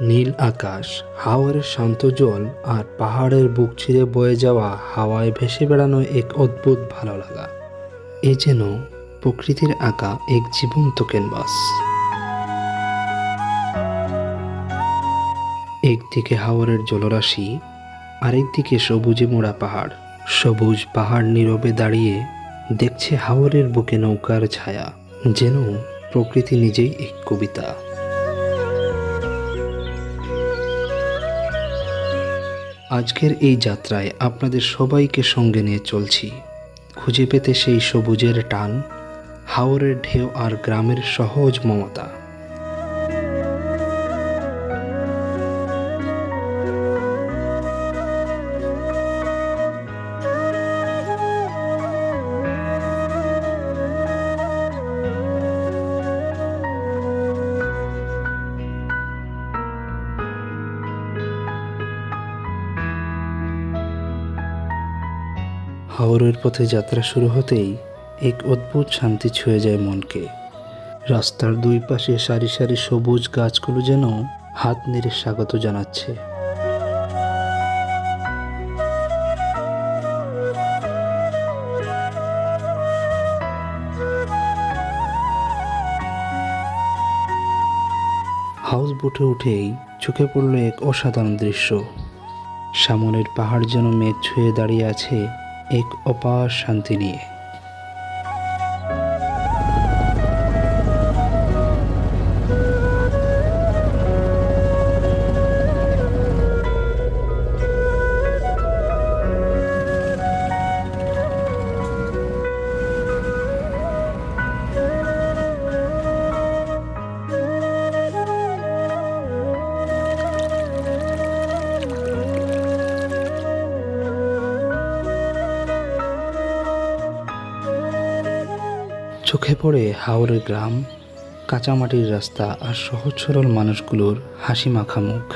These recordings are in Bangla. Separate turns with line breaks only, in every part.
নীল আকাশ, হাওরের শান্ত জল আর পাহাড়ের বুক ছিঁড়ে বয়ে যাওয়া হাওয়ায় ভেসে বেড়ানো এক অদ্ভুত ভালো লাগা। এ যেন প্রকৃতির আঁকা এক জীবন্ত ক্যানভাস। একদিকে হাওরের জলরাশি, আরেকদিকে সবুজে মোড়া পাহাড়। সবুজ পাহাড় নীরবে দাঁড়িয়ে দেখছে হাওরের বুকে নৌকার ছায়া, যেন প্রকৃতি নিজেই এক কবিতা। আজকের এই যাত্রায় আপনাদের সবাইকে সঙ্গে নিয়ে চলছি, খুঁজে পেতে সেই সবুজের টান, হাওরের ঢেউ আর গ্রামের সহজ মমতা। হাওরের পথে যাত্রা শুরু হতেই এক অদ্ভুত শান্তি ছুঁয়ে যায় মনকে। রাস্তার দুই পাশে সারি সারি সবুজ গাছগুলো যেন হাত নেড়ে স্বাগত জানাচ্ছে। হাউস বোটে উঠেই চোখে পড়ল এক অসাধারণ দৃশ্য। সামনের পাহাড় যেন মেঘ ছুঁয়ে দাঁড়িয়ে আছে এক অপার শান্তি নিয়ে। চোখে পড়ে হাওরের গ্রাম, কাঁচামাটির রাস্তা আর সহজ সরল মানুষগুলোর হাসি মাখা মুখ।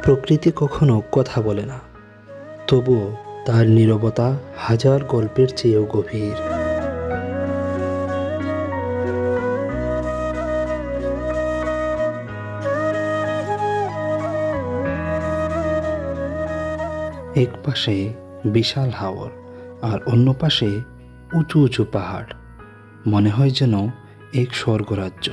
প্রকৃতি কখনো কথা বলে না, তবুও তার নীরবতা হাজার গল্পের চেয়েও গভীর। এক পাশে বিশাল হাওর আর অন্য পাশে উঁচু উঁচু পাহাড়, মনে হয় যেন এক স্বর্গরাজ্য।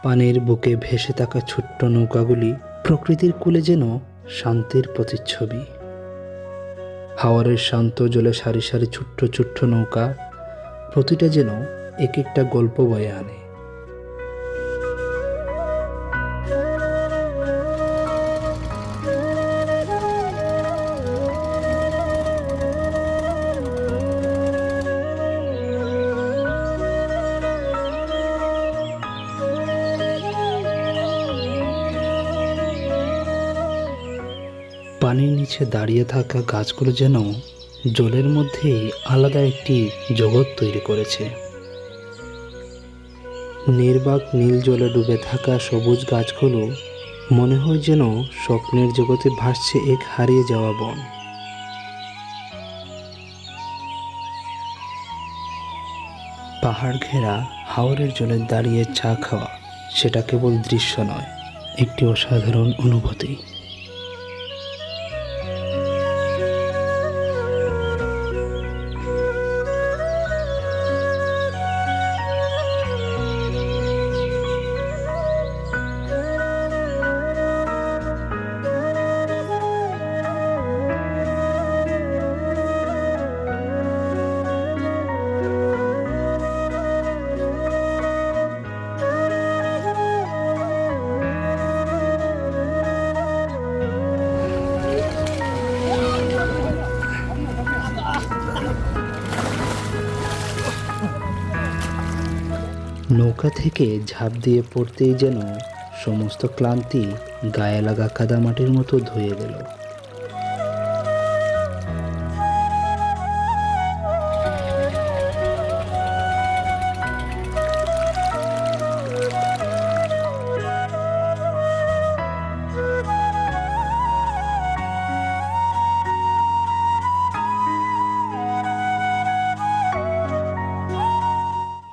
পানির বুকে ভেসে থাকা ছোট্ট নৌকাগুলি প্রকৃতির কোলে যেন শান্তির প্রতিচ্ছবি। হাওরের শান্ত জলে সারি সারি ছোট্ট ছোট্ট নৌকা, প্রতিটা যেন এক একটা গল্প বয়ে আনে। পানির নিচে দাঁড়িয়ে থাকা গাছগুলো যেন জলের মধ্যেই আলাদা একটি জগৎ তৈরি করেছে। নির্বাক নীল জলে ডুবে থাকা সবুজ গাছগুলো মনে হয় যেন স্বপ্নের জগতে ভাসছে এক হারিয়ে যাওয়া বন। পাহাড় ঘেরা হাওরের জলে দাঁড়িয়ে চা খাওয়া, সেটা কেবল দৃশ্য নয়, একটি অসাধারণ অনুভূতি। নৌকা থেকে ঝাঁপ দিয়ে পড়তেই যেন সমস্ত ক্লান্তি গায়ে লাগা কাদামাটির মতো ধুয়ে গেল।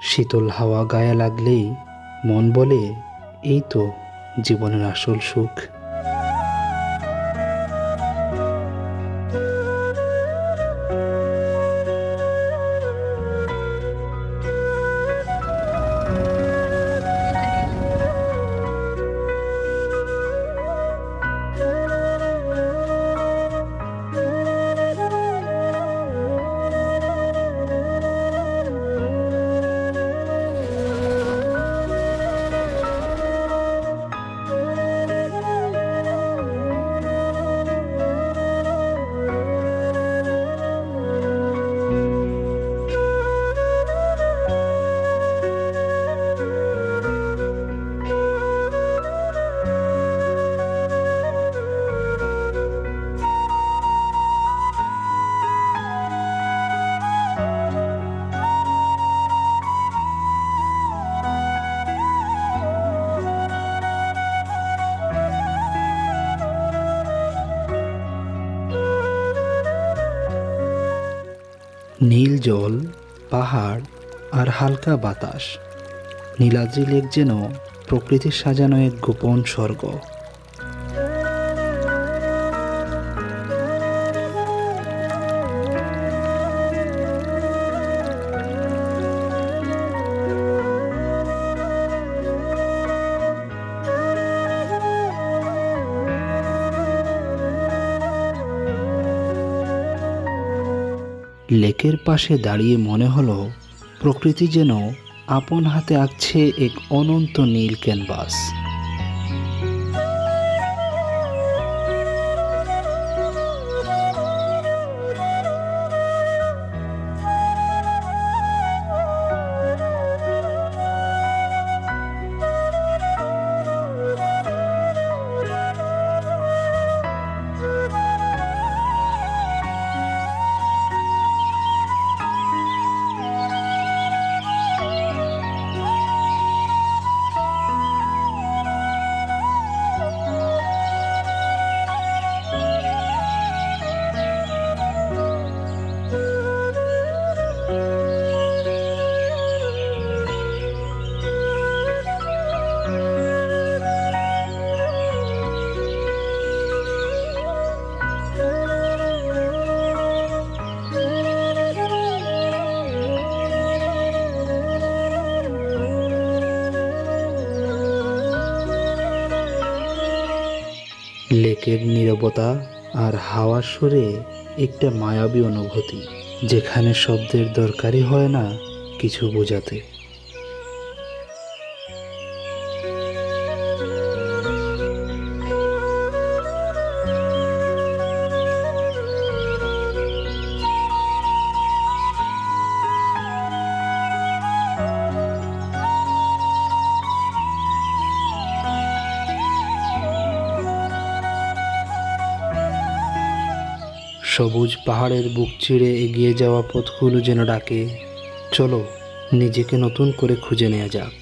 শীতল হাওয়া গায়ে লাগলেই মন বলে, এই তো জীবনের আসল সুখ। নীল জল, পাহাড় আর হালকা বাতাস, নীলাদ্রি লেক যেন প্রকৃতির সাজানো এক গোপন স্বর্গ। লেকের পাশে দাঁড়িয়ে মনে হলো প্রকৃতি যেন আপন হাতে আঁকছে এক অনন্ত নীল ক্যানভাস। লেকের নীরবতা আর হাওয়ার সুরে একটা মায়াবী অনুভূতি, যেখানে শব্দের দরকারই হয় না কিছু বোঝাতে। সবুজ পাহাড়ের বুক চিরে এগিয়ে যাওয়া পথগুলো যেন ডাকে, চলো নিজেকে নতুন করে খুঁজে নেওয়া যাক।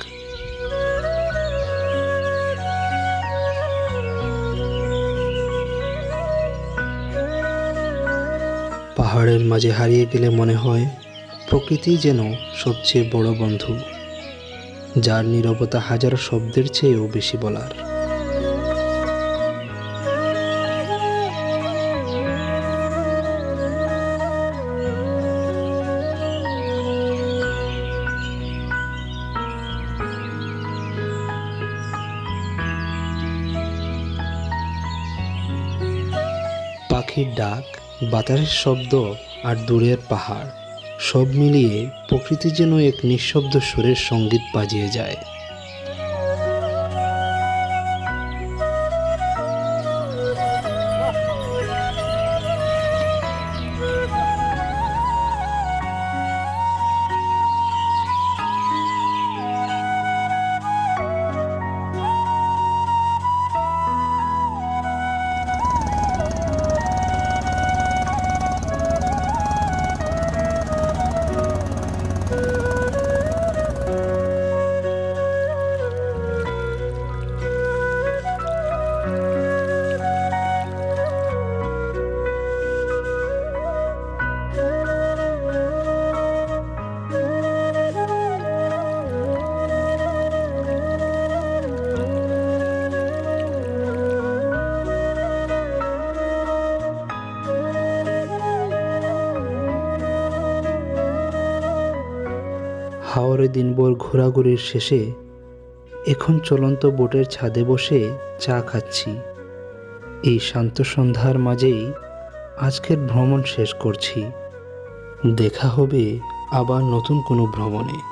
পাহাড়ের মাঝে হারিয়ে গেলে মনে হয় প্রকৃতি যেন সবচেয়ে বড় বন্ধু, যার নীরবতা হাজারো শব্দের চেয়েও বেশি বলার। পাখির ডাক, বাতাসের শব্দ আর দূরের পাহাড়, সব মিলিয়ে প্রকৃতি যেন এক নিঃশব্দ সুরের সঙ্গীত বাজিয়ে যায়। হাওরে দিনভর ঘোরাঘুরির শেষে এখন চলন্ত বোটের ছাদে বসে চা খাচ্ছি। এই শান্ত সন্ধ্যার মাঝেই আজকের ভ্রমণ শেষ করছি। দেখা হবে আবার নতুন কোনো ভ্রমণে।